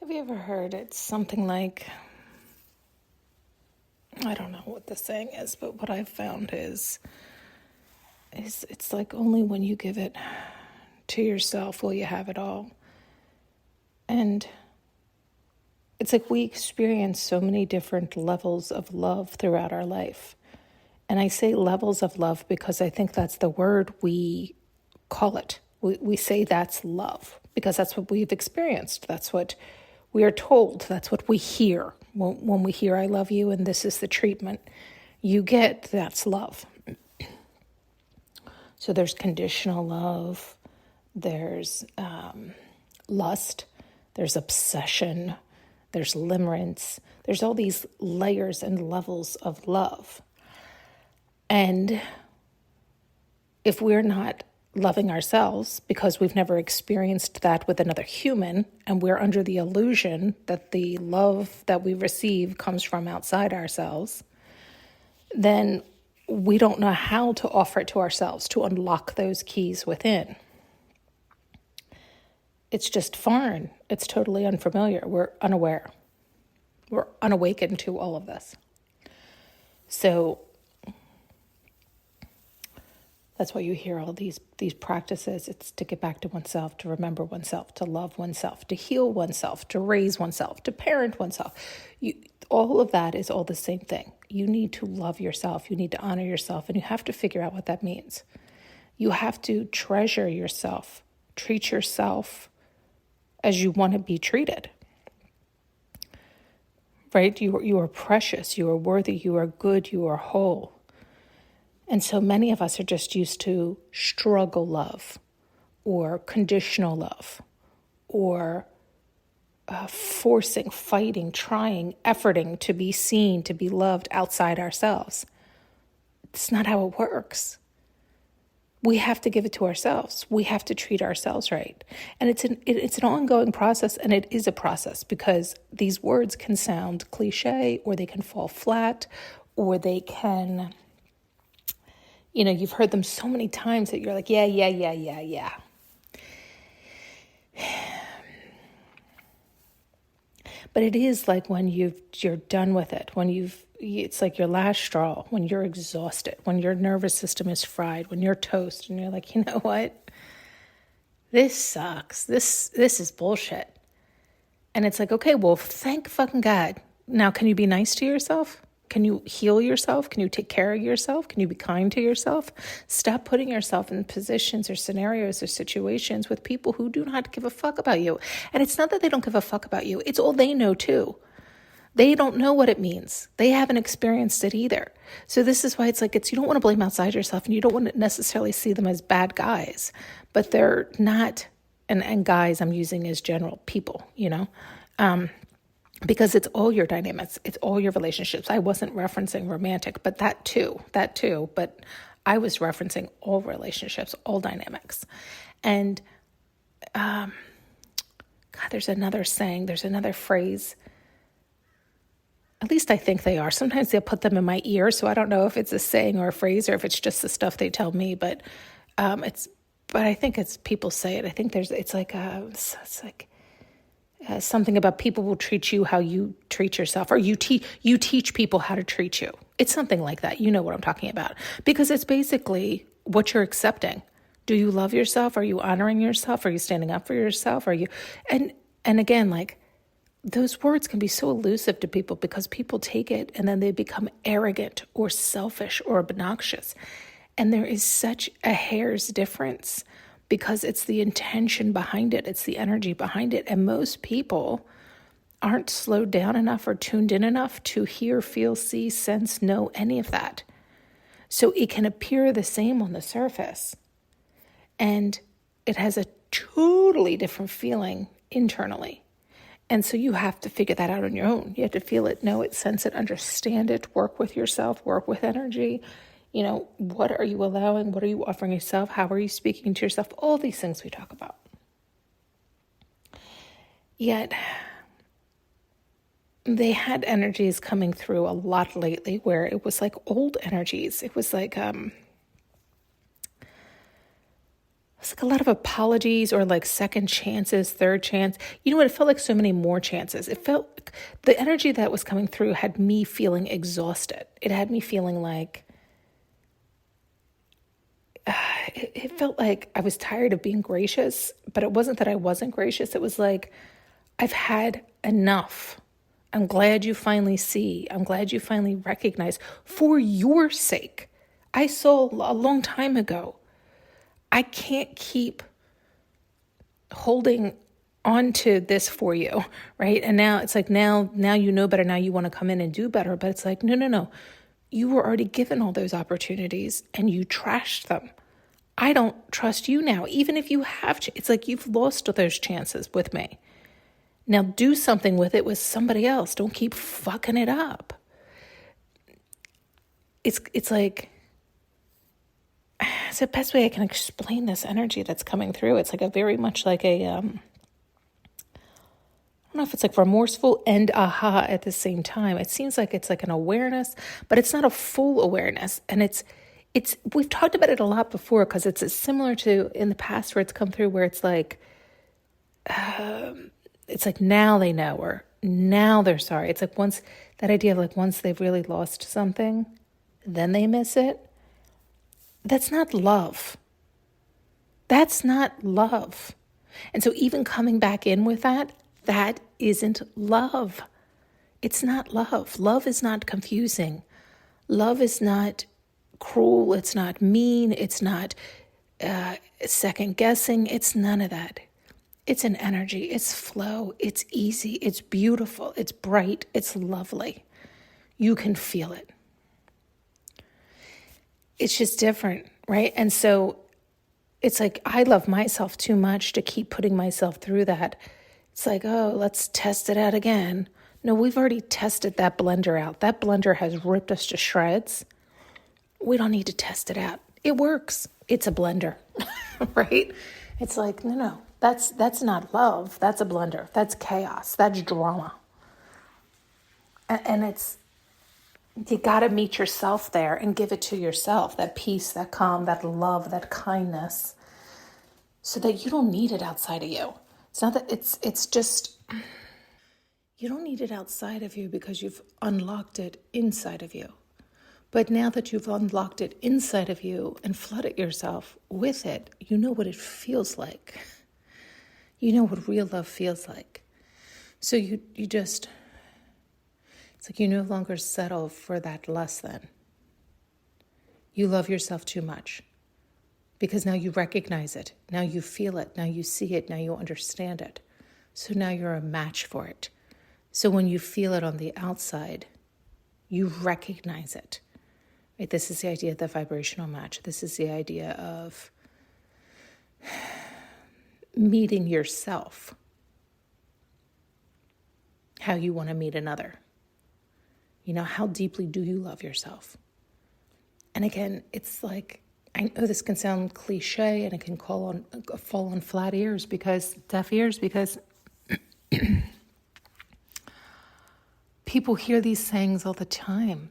Have you ever heard it's something like, I don't know what the saying is, but what I've found is it's like only when you give it to yourself will you have it all. And it's like we experience so many different levels of love throughout our life. And I say levels of love because I think that's the word we call it. We say that's love because that's what we've experienced. That's what we are told. That's what we hear. When we hear, I love you, and this is the treatment you get, that's love. So there's conditional love, there's lust, there's obsession, there's limerence, there's all these layers and levels of love. And if we're not loving ourselves because we've never experienced that with another human, and we're under the illusion that the love that we receive comes from outside ourselves, then we don't know how to offer it to ourselves to unlock those keys within. It's just foreign. It's totally unfamiliar. We're unaware. We're unawakened to all of this. So that's why you hear all these practices. It's to get back to oneself, to remember oneself, to love oneself, to heal oneself, to raise oneself, to parent oneself. All of that is all the same thing. You need to love yourself. You need to honor yourself, and you have to figure out what that means. You have to treasure yourself, treat yourself as you want to be treated. Right? You are precious. You are worthy. You are good. You are whole. And so many of us are just used to struggle love or conditional love or forcing, fighting, trying, efforting to be seen, to be loved outside ourselves. It's not how it works. We have to give it to ourselves. We have to treat ourselves right. And it's an ongoing process, and it is a process because these words can sound cliche, or they can fall flat, or they can... you've heard them so many times that you're like, yeah. But it is like when you're done with it, it's like your last straw, when you're exhausted, when your nervous system is fried, when you're toast, and you're like, you know what? This sucks. This is bullshit. And it's like, okay, well, thank fucking God. Now, can you be nice to yourself? Can you heal yourself? Can you take care of yourself? Can you be kind to yourself? Stop putting yourself in positions or scenarios or situations with people who do not give a fuck about you. And it's not that they don't give a fuck about you. It's all they know too. They don't know what it means. They haven't experienced it either. So this is why it's like, you don't want to blame outside yourself, and you don't want to necessarily see them as bad guys, but they're not, and guys I'm using as general people, because it's all your dynamics. It's all your relationships. I wasn't referencing romantic, but that too, but I was referencing all relationships, all dynamics. And, God, there's another saying, there's another phrase. At least I think they are. Sometimes they'll put them in my ear, so I don't know if it's a saying or a phrase or if it's just the stuff they tell me, but I think it's people say it. I think it's like something about people will treat you how you treat yourself, or you teach people how to treat you. It's something like that. You know what I'm talking about, because it's basically what you're accepting. Do you love yourself? Are you honoring yourself? Are you standing up for yourself? Are you, and again, like, those words can be so elusive to people because people take it and then they become arrogant or selfish or obnoxious. And there is such a hair's difference because it's the intention behind it. It's the energy behind it. And most people aren't slowed down enough or tuned in enough to hear, feel, see, sense, know any of that. So it can appear the same on the surface. And it has a totally different feeling internally. And so you have to figure that out on your own. You have to feel it, know it, sense it, understand it, work with yourself, work with energy. What are you allowing? What are you offering yourself? How are you speaking to yourself? All these things we talk about. Yet, they had energies coming through a lot lately where it was like old energies. It was like it's like a lot of apologies or like second chances, third chance. You know what? It felt like so many more chances. It felt like the energy that was coming through had me feeling exhausted. It had me feeling like, it felt like I was tired of being gracious, but it wasn't that I wasn't gracious. It was like, I've had enough. I'm glad you finally see. I'm glad you finally recognize for your sake. I saw a long time ago. I can't keep holding on to this for you, right? And now it's like, now you know better. Now you want to come in and do better. But it's like, no. You were already given all those opportunities and you trashed them. I don't trust you now, even if you have. It's like you've lost those chances with me. Now do something with it with somebody else. Don't keep fucking it up. It's like, it's the best way I can explain this energy that's coming through. It's like a very much like a, I don't know if it's like remorseful and aha at the same time. It seems like it's like an awareness, but it's not a full awareness. And we've talked about it a lot before because it's similar to in the past where it's come through where it's like now they know or now they're sorry. It's like once that idea of like once they've really lost something, then they miss it. That's not love. That's not love. And so even coming back in with that isn't love. It's not love. Love is not confusing. Love is not cruel. It's not mean. It's not second guessing. It's none of that. It's an energy. It's flow. It's easy. It's beautiful. It's bright. It's lovely. You can feel it. It's just different, right? And so it's like I love myself too much to keep putting myself through that. It's like, oh, let's test it out again. No, we've already tested that blender out. That blender has ripped us to shreds. We don't need to test it out. It works. It's a blender, right? It's like, no, that's not love. That's a blender. That's chaos. That's drama. And you got to meet yourself there and give it to yourself, that peace, that calm, that love, that kindness, so that you don't need it outside of you. It's not that it's just, you don't need it outside of you because you've unlocked it inside of you. But now that you've unlocked it inside of you and flooded yourself with it, you know what it feels like. You know what real love feels like. So you just, it's like you no longer settle for that less than. You love yourself too much because now you recognize it. Now you feel it. Now you see it. Now you understand it. So now you're a match for it. So when you feel it on the outside, you recognize it. Right? This is the idea of the vibrational match. This is the idea of meeting yourself how you want to meet another. You know, how deeply do you love yourself? And again, it's like, I know this can sound cliche and it can fall on flat ears deaf ears, because people hear these sayings all the time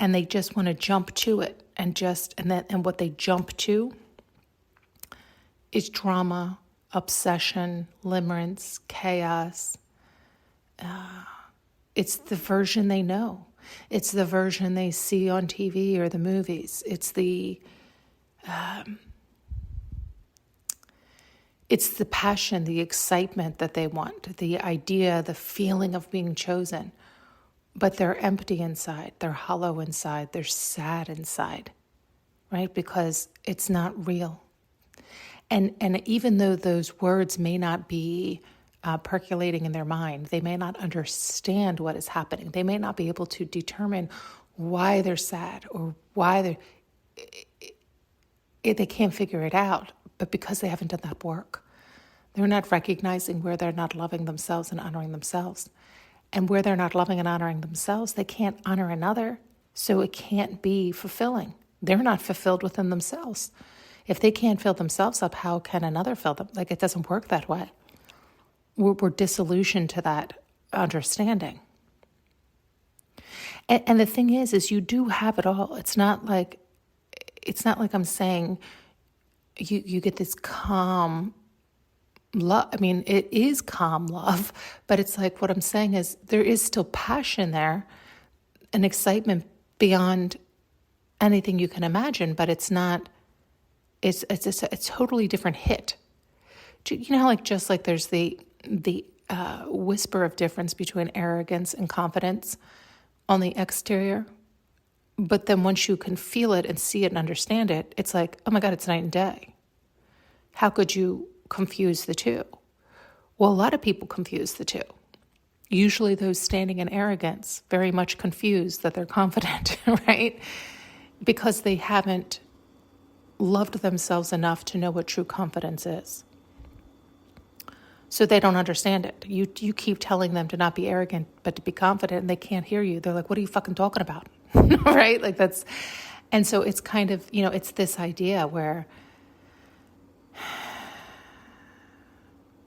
and they just want to jump to it and what they jump to is drama, obsession, limerence, chaos. It's the version they know. It's the version they see on TV or the movies. It's the passion, the excitement that they want, the idea, the feeling of being chosen. But they're empty inside. They're hollow inside. They're sad inside, right? Because it's not real. And even though those words may not be percolating in their mind, they may not understand what is happening. They may not be able to determine why they're sad or why they can't figure it out. But because they haven't done that work, they're not recognizing where they're not loving themselves and honoring themselves. And where they're not loving and honoring themselves, they can't honor another. So it can't be fulfilling. They're not fulfilled within themselves. If they can't fill themselves up, how can another fill them? Like, it doesn't work that way. We're disillusioned to that understanding. And the thing is you do have it all. It's not like I'm saying you get this calm love. I mean, it is calm love, but it's like, what I'm saying is there is still passion there and excitement beyond anything you can imagine, but it's not, it's a totally different hit. You know how just like there's the whisper of difference between arrogance and confidence on the exterior, but then once you can feel it and see it and understand it, it's like, oh my God, it's night and day. How could you confuse the two? Well, a lot of people confuse the two. Usually those standing in arrogance very much confused that they're confident, right? Because they haven't loved themselves enough to know what true confidence is. So they don't understand it. You keep telling them to not be arrogant, but to be confident, and they can't hear you. They're like, what are you fucking talking about? Right? Like that's, and so it's kind of, it's this idea where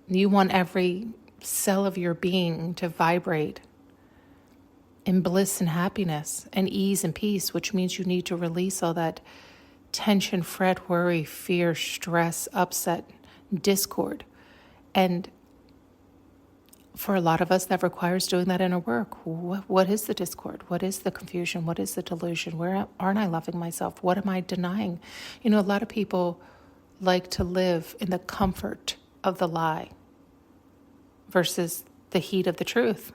you want every cell of your being to vibrate in bliss and happiness and ease and peace, which means you need to release all that tension, fret, worry, fear, stress, upset, discord. And for a lot of us, that requires doing that inner work. What is the discord? What is the confusion? What is the delusion? Where aren't I loving myself? What am I denying? A lot of people like to live in the comfort of the lie versus the heat of the truth,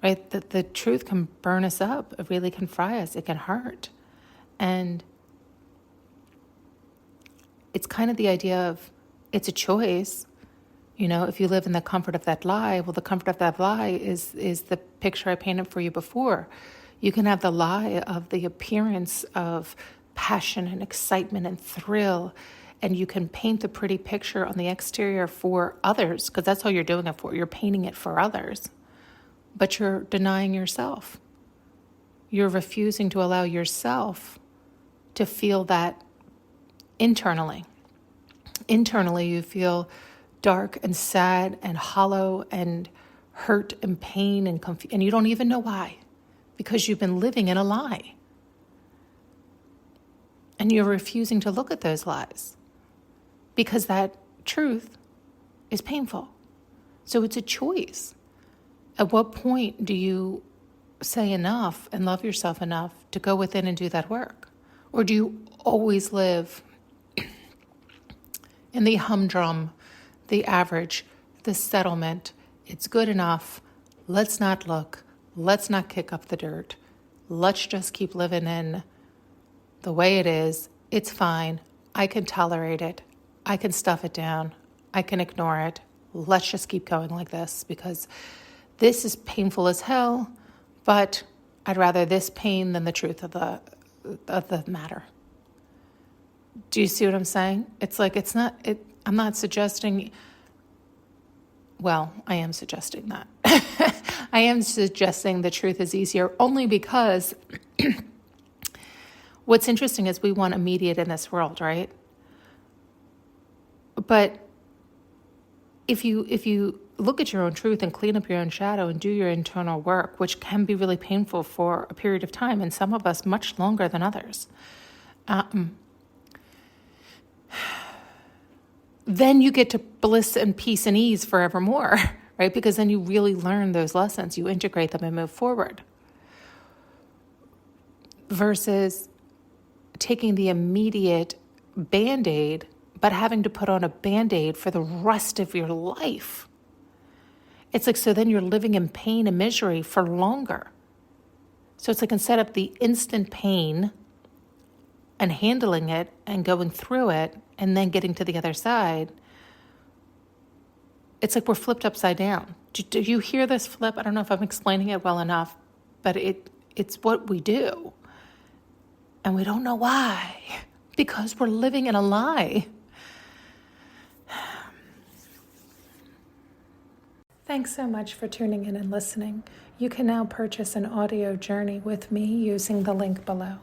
right? The truth can burn us up. It really can fry us. It can hurt. And it's kind of the idea of it's a choice. If you live in the comfort of that lie, well, the comfort of that lie is the picture I painted for you before. You can have the lie of the appearance of passion and excitement and thrill, and you can paint the pretty picture on the exterior for others, because that's all you're doing it for. You're painting it for others, but you're denying yourself. You're refusing to allow yourself to feel that internally. Internally, you feel dark and sad and hollow and hurt and pain and and you don't even know why, because you've been living in a lie. And you're refusing to look at those lies because that truth is painful. So it's a choice. At what point do you say enough and love yourself enough to go within and do that work? Or do you always live in the humdrum, the average, the settlement? It's good enough. Let's not look. Let's not kick up the dirt. Let's just keep living in the way it is. It's fine. I can tolerate it. I can stuff it down. I can ignore it. Let's just keep going like this because this is painful as hell, but I'd rather this pain than the truth of the matter. Do you see what I'm saying? It's like, I'm not suggesting, well, I am suggesting that. I am suggesting the truth is easier only because what's interesting is we want immediate in this world, right? But if you look at your own truth and clean up your own shadow and do your internal work, which can be really painful for a period of time, and some of us much longer than others, then you get to bliss and peace and ease forevermore, right? Because then you really learn those lessons, you integrate them and move forward. Versus taking the immediate Band-Aid, but having to put on a Band-Aid for the rest of your life. It's like, so then you're living in pain and misery for longer. So it's like, instead of the instant pain and handling it and going through it and then getting to the other side, it's like we're flipped upside down. Do you hear this flip? I don't know if I'm explaining it well enough, but it's what we do. And we don't know why, because we're living in a lie. Thanks so much for tuning in and listening. You can now purchase an audio journey with me using the link below.